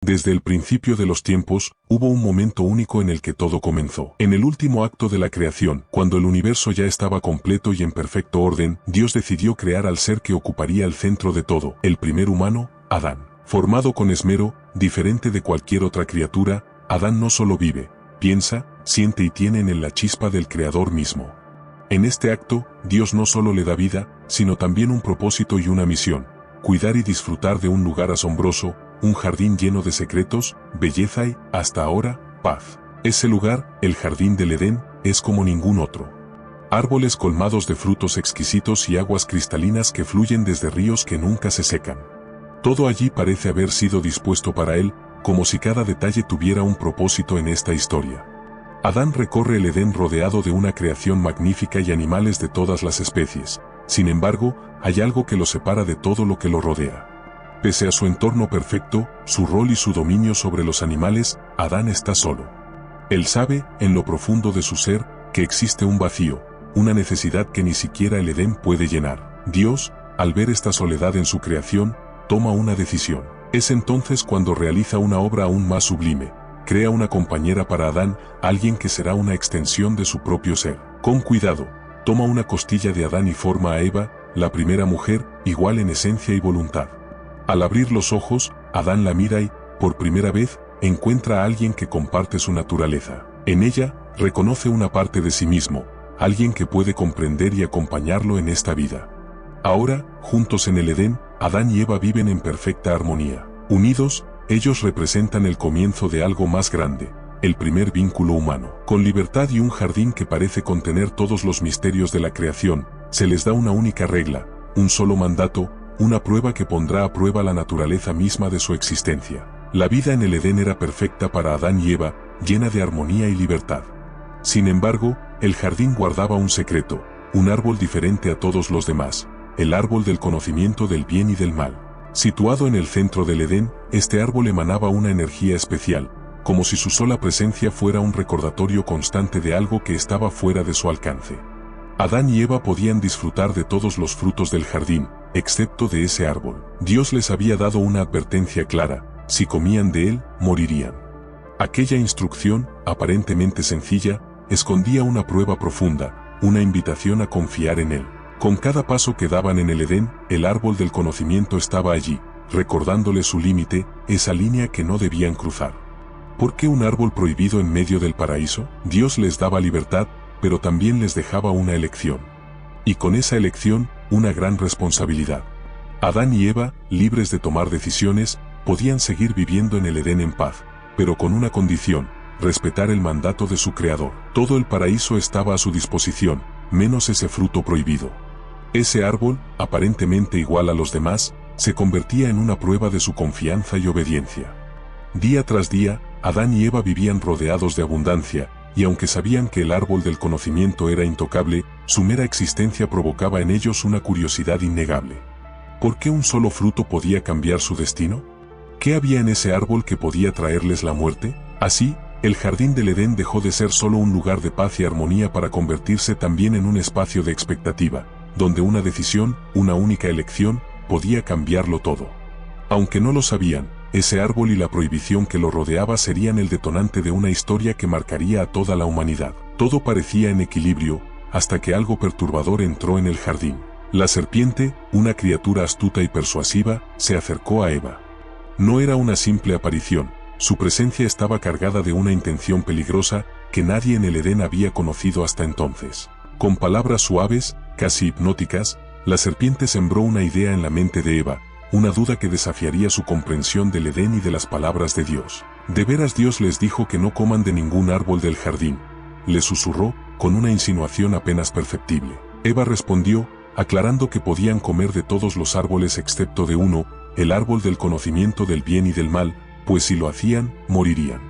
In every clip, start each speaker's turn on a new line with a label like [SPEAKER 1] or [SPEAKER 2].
[SPEAKER 1] Desde el principio de los tiempos, hubo un momento único en el que todo comenzó. En el último acto de la creación, cuando el universo ya estaba completo y en perfecto orden, Dios decidió crear al ser que ocuparía el centro de todo, el primer humano, Adán. Formado con esmero, diferente de cualquier otra criatura, Adán no solo vive, piensa, siente y tiene en él la chispa del Creador mismo. En este acto, Dios no solo le da vida, sino también un propósito y una misión: cuidar y disfrutar de un lugar asombroso, un jardín lleno de secretos, belleza y, hasta ahora, paz. Ese lugar, el jardín del Edén, es como ningún otro. Árboles colmados de frutos exquisitos y aguas cristalinas que fluyen desde ríos que nunca se secan. Todo allí parece haber sido dispuesto para él, como si cada detalle tuviera un propósito en esta historia. Adán recorre el Edén rodeado de una creación magnífica y animales de todas las especies. Sin embargo, hay algo que lo separa de todo lo que lo rodea. Pese a su entorno perfecto, su rol y su dominio sobre los animales, Adán está solo. Él sabe, en lo profundo de su ser, que existe un vacío, una necesidad que ni siquiera el Edén puede llenar. Dios, al ver esta soledad en su creación, toma una decisión. Es entonces cuando realiza una obra aún más sublime. Crea una compañera para Adán, alguien que será una extensión de su propio ser. Con cuidado, toma una costilla de Adán y forma a Eva, la primera mujer, igual en esencia y voluntad. Al abrir los ojos, Adán la mira y, por primera vez, encuentra a alguien que comparte su naturaleza. En ella, reconoce una parte de sí mismo, alguien que puede comprender y acompañarlo en esta vida. Ahora, juntos en el Edén, Adán y Eva viven en perfecta armonía. Unidos, ellos representan el comienzo de algo más grande, el primer vínculo humano. Con libertad y un jardín que parece contener todos los misterios de la creación, se les da una única regla, un solo mandato, una prueba que pondrá a prueba la naturaleza misma de su existencia. La vida en el Edén era perfecta para Adán y Eva, llena de armonía y libertad. Sin embargo, el jardín guardaba un secreto, un árbol diferente a todos los demás, el árbol del conocimiento del bien y del mal. Situado en el centro del Edén, este árbol emanaba una energía especial, como si su sola presencia fuera un recordatorio constante de algo que estaba fuera de su alcance. Adán y Eva podían disfrutar de todos los frutos del jardín, excepto de ese árbol. Dios les había dado una advertencia clara: si comían de él, morirían. Aquella instrucción, aparentemente sencilla, escondía una prueba profunda, una invitación a confiar en él. Con cada paso que daban en el Edén, el árbol del conocimiento estaba allí, recordándole su límite, esa línea que no debían cruzar. ¿Por qué un árbol prohibido en medio del paraíso? Dios les daba libertad, pero también les dejaba una elección. Y con esa elección, una gran responsabilidad. Adán y Eva, libres de tomar decisiones, podían seguir viviendo en el Edén en paz, pero con una condición: respetar el mandato de su Creador. Todo el paraíso estaba a su disposición, menos ese fruto prohibido. Ese árbol, aparentemente igual a los demás, se convertía en una prueba de su confianza y obediencia. Día tras día, Adán y Eva vivían rodeados de abundancia, y aunque sabían que el árbol del conocimiento era intocable, su mera existencia provocaba en ellos una curiosidad innegable. ¿Por qué un solo fruto podía cambiar su destino? ¿Qué había en ese árbol que podía traerles la muerte? Así, el jardín del Edén dejó de ser solo un lugar de paz y armonía para convertirse también en un espacio de expectativa, donde una decisión, una única elección, podía cambiarlo todo. Aunque no lo sabían, ese árbol y la prohibición que lo rodeaba serían el detonante de una historia que marcaría a toda la humanidad. Todo parecía en equilibrio, hasta que algo perturbador entró en el jardín. La serpiente, una criatura astuta y persuasiva, se acercó a Eva. No era una simple aparición, su presencia estaba cargada de una intención peligrosa que nadie en el Edén había conocido hasta entonces. Con palabras suaves, casi hipnóticas, la serpiente sembró una idea en la mente de Eva, una duda que desafiaría su comprensión del Edén y de las palabras de Dios. ¿De veras Dios les dijo que no coman de ningún árbol del jardín?, le susurró, con una insinuación apenas perceptible. Eva respondió, aclarando que podían comer de todos los árboles excepto de uno, el árbol del conocimiento del bien y del mal, pues si lo hacían, morirían.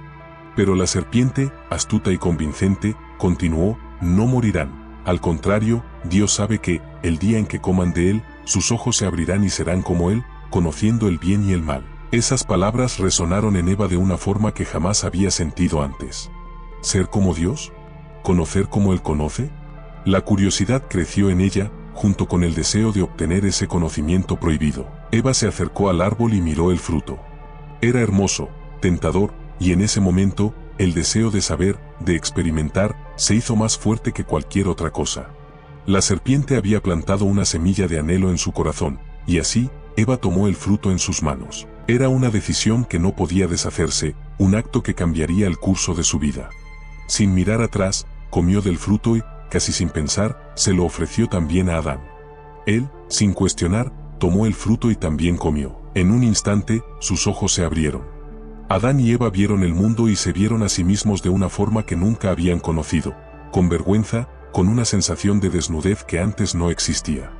[SPEAKER 1] Pero la serpiente, astuta y convincente, continuó, no morirán. Al contrario, Dios sabe que, el día en que coman de él, sus ojos se abrirán y serán como él, conociendo el bien y el mal. Esas palabras resonaron en Eva de una forma que jamás había sentido antes. ¿Ser como Dios? ¿Conocer como él conoce? La curiosidad creció en ella, junto con el deseo de obtener ese conocimiento prohibido. Eva se acercó al árbol y miró el fruto. Era hermoso, tentador, y en ese momento, el deseo de saber, de experimentar, se hizo más fuerte que cualquier otra cosa. La serpiente había plantado una semilla de anhelo en su corazón, y así, Eva tomó el fruto en sus manos. Era una decisión que no podía deshacerse, un acto que cambiaría el curso de su vida. Sin mirar atrás, comió del fruto y, casi sin pensar, se lo ofreció también a Adán. Él, sin cuestionar, tomó el fruto y también comió. En un instante, sus ojos se abrieron. Adán y Eva vieron el mundo y se vieron a sí mismos de una forma que nunca habían conocido, con vergüenza, con una sensación de desnudez que antes no existía.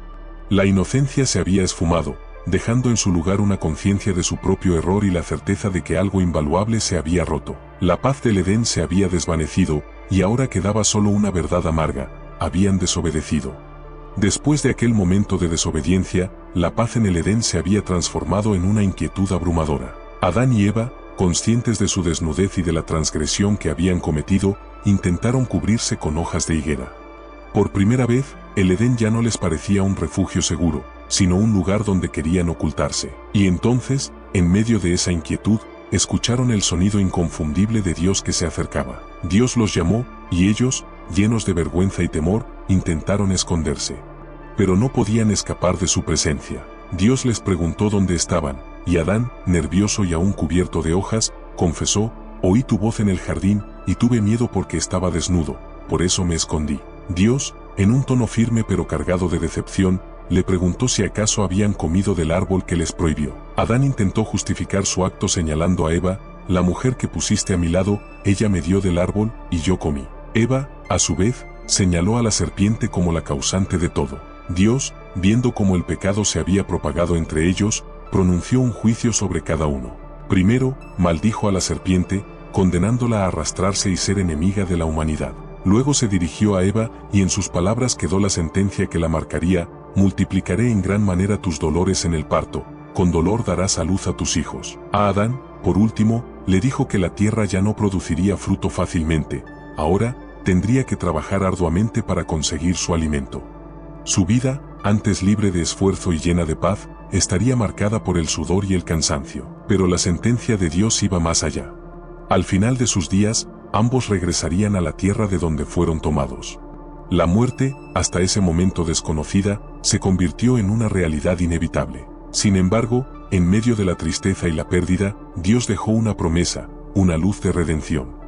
[SPEAKER 1] La inocencia se había esfumado, dejando en su lugar una conciencia de su propio error y la certeza de que algo invaluable se había roto. La paz del Edén se había desvanecido, y ahora quedaba solo una verdad amarga: habían desobedecido. Después de aquel momento de desobediencia, la paz en el Edén se había transformado en una inquietud abrumadora. Adán y Eva, conscientes de su desnudez y de la transgresión que habían cometido, intentaron cubrirse con hojas de higuera. Por primera vez, el Edén ya no les parecía un refugio seguro, sino un lugar donde querían ocultarse. Y entonces, en medio de esa inquietud, escucharon el sonido inconfundible de Dios que se acercaba. Dios los llamó, y ellos, llenos de vergüenza y temor, intentaron esconderse. Pero no podían escapar de su presencia. Dios les preguntó dónde estaban, y Adán, nervioso y aún cubierto de hojas, confesó: «Oí tu voz en el jardín, y tuve miedo porque estaba desnudo, por eso me escondí». Dios, en un tono firme pero cargado de decepción, le preguntó si acaso habían comido del árbol que les prohibió. Adán intentó justificar su acto señalando a Eva: «La mujer que pusiste a mi lado, ella me dio del árbol, y yo comí». Eva, a su vez, señaló a la serpiente como la causante de todo. Dios, viendo cómo el pecado se había propagado entre ellos, pronunció un juicio sobre cada uno. Primero, maldijo a la serpiente, condenándola a arrastrarse y ser enemiga de la humanidad. Luego se dirigió a Eva, y en sus palabras quedó la sentencia que la marcaría: «Multiplicaré en gran manera tus dolores en el parto, con dolor darás a luz a tus hijos». A Adán, por último, le dijo que la tierra ya no produciría fruto fácilmente, ahora, tendría que trabajar arduamente para conseguir su alimento. Su vida, antes libre de esfuerzo y llena de paz, estaría marcada por el sudor y el cansancio. Pero la sentencia de Dios iba más allá. Al final de sus días, ambos regresarían a la tierra de donde fueron tomados. La muerte, hasta ese momento desconocida, se convirtió en una realidad inevitable. Sin embargo, en medio de la tristeza y la pérdida, Dios dejó una promesa, una luz de redención.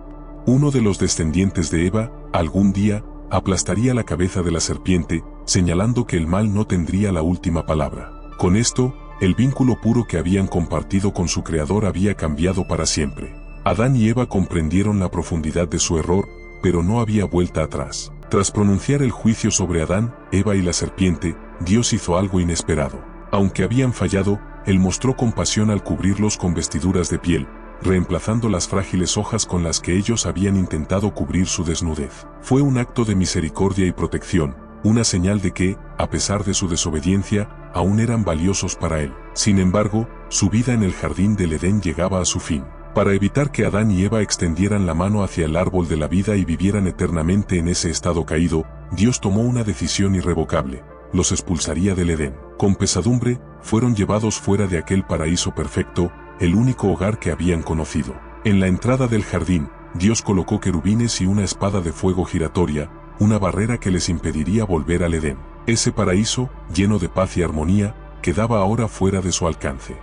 [SPEAKER 1] Uno de los descendientes de Eva, algún día, aplastaría la cabeza de la serpiente, señalando que el mal no tendría la última palabra. Con esto, el vínculo puro que habían compartido con su Creador había cambiado para siempre. Adán y Eva comprendieron la profundidad de su error, pero no había vuelta atrás. Tras pronunciar el juicio sobre Adán, Eva y la serpiente, Dios hizo algo inesperado. Aunque habían fallado, Él mostró compasión al cubrirlos con vestiduras de piel, reemplazando las frágiles hojas con las que ellos habían intentado cubrir su desnudez. Fue un acto de misericordia y protección, una señal de que, a pesar de su desobediencia, aún eran valiosos para Él. Sin embargo, su vida en el jardín del Edén llegaba a su fin. Para evitar que Adán y Eva extendieran la mano hacia el árbol de la vida y vivieran eternamente en ese estado caído, Dios tomó una decisión irrevocable: los expulsaría del Edén. Con pesadumbre, fueron llevados fuera de aquel paraíso perfecto, el único hogar que habían conocido. En la entrada del jardín, Dios colocó querubines y una espada de fuego giratoria, una barrera que les impediría volver al Edén. Ese paraíso, lleno de paz y armonía, quedaba ahora fuera de su alcance.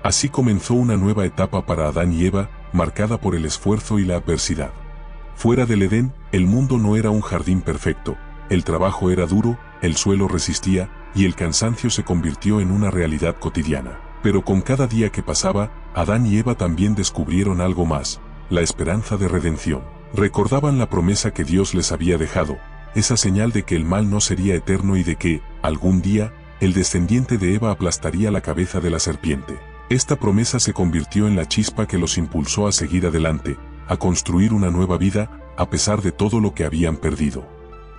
[SPEAKER 1] Así comenzó una nueva etapa para Adán y Eva, marcada por el esfuerzo y la adversidad. Fuera del Edén, el mundo no era un jardín perfecto, el trabajo era duro, el suelo resistía, y el cansancio se convirtió en una realidad cotidiana. Pero con cada día que pasaba, Adán y Eva también descubrieron algo más: la esperanza de redención. Recordaban la promesa que Dios les había dejado, esa señal de que el mal no sería eterno y de que, algún día, el descendiente de Eva aplastaría la cabeza de la serpiente. Esta promesa se convirtió en la chispa que los impulsó a seguir adelante, a construir una nueva vida, a pesar de todo lo que habían perdido.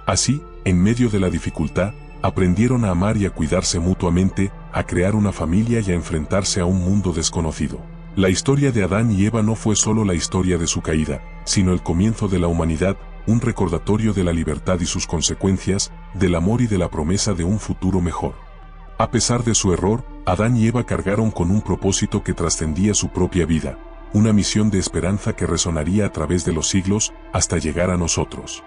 [SPEAKER 1] Así, en medio de la dificultad, aprendieron a amar y a cuidarse mutuamente, a crear una familia y a enfrentarse a un mundo desconocido. La historia de Adán y Eva no fue solo la historia de su caída, sino el comienzo de la humanidad, un recordatorio de la libertad y sus consecuencias, del amor y de la promesa de un futuro mejor. A pesar de su error, Adán y Eva cargaron con un propósito que trascendía su propia vida: una misión de esperanza que resonaría a través de los siglos hasta llegar a nosotros.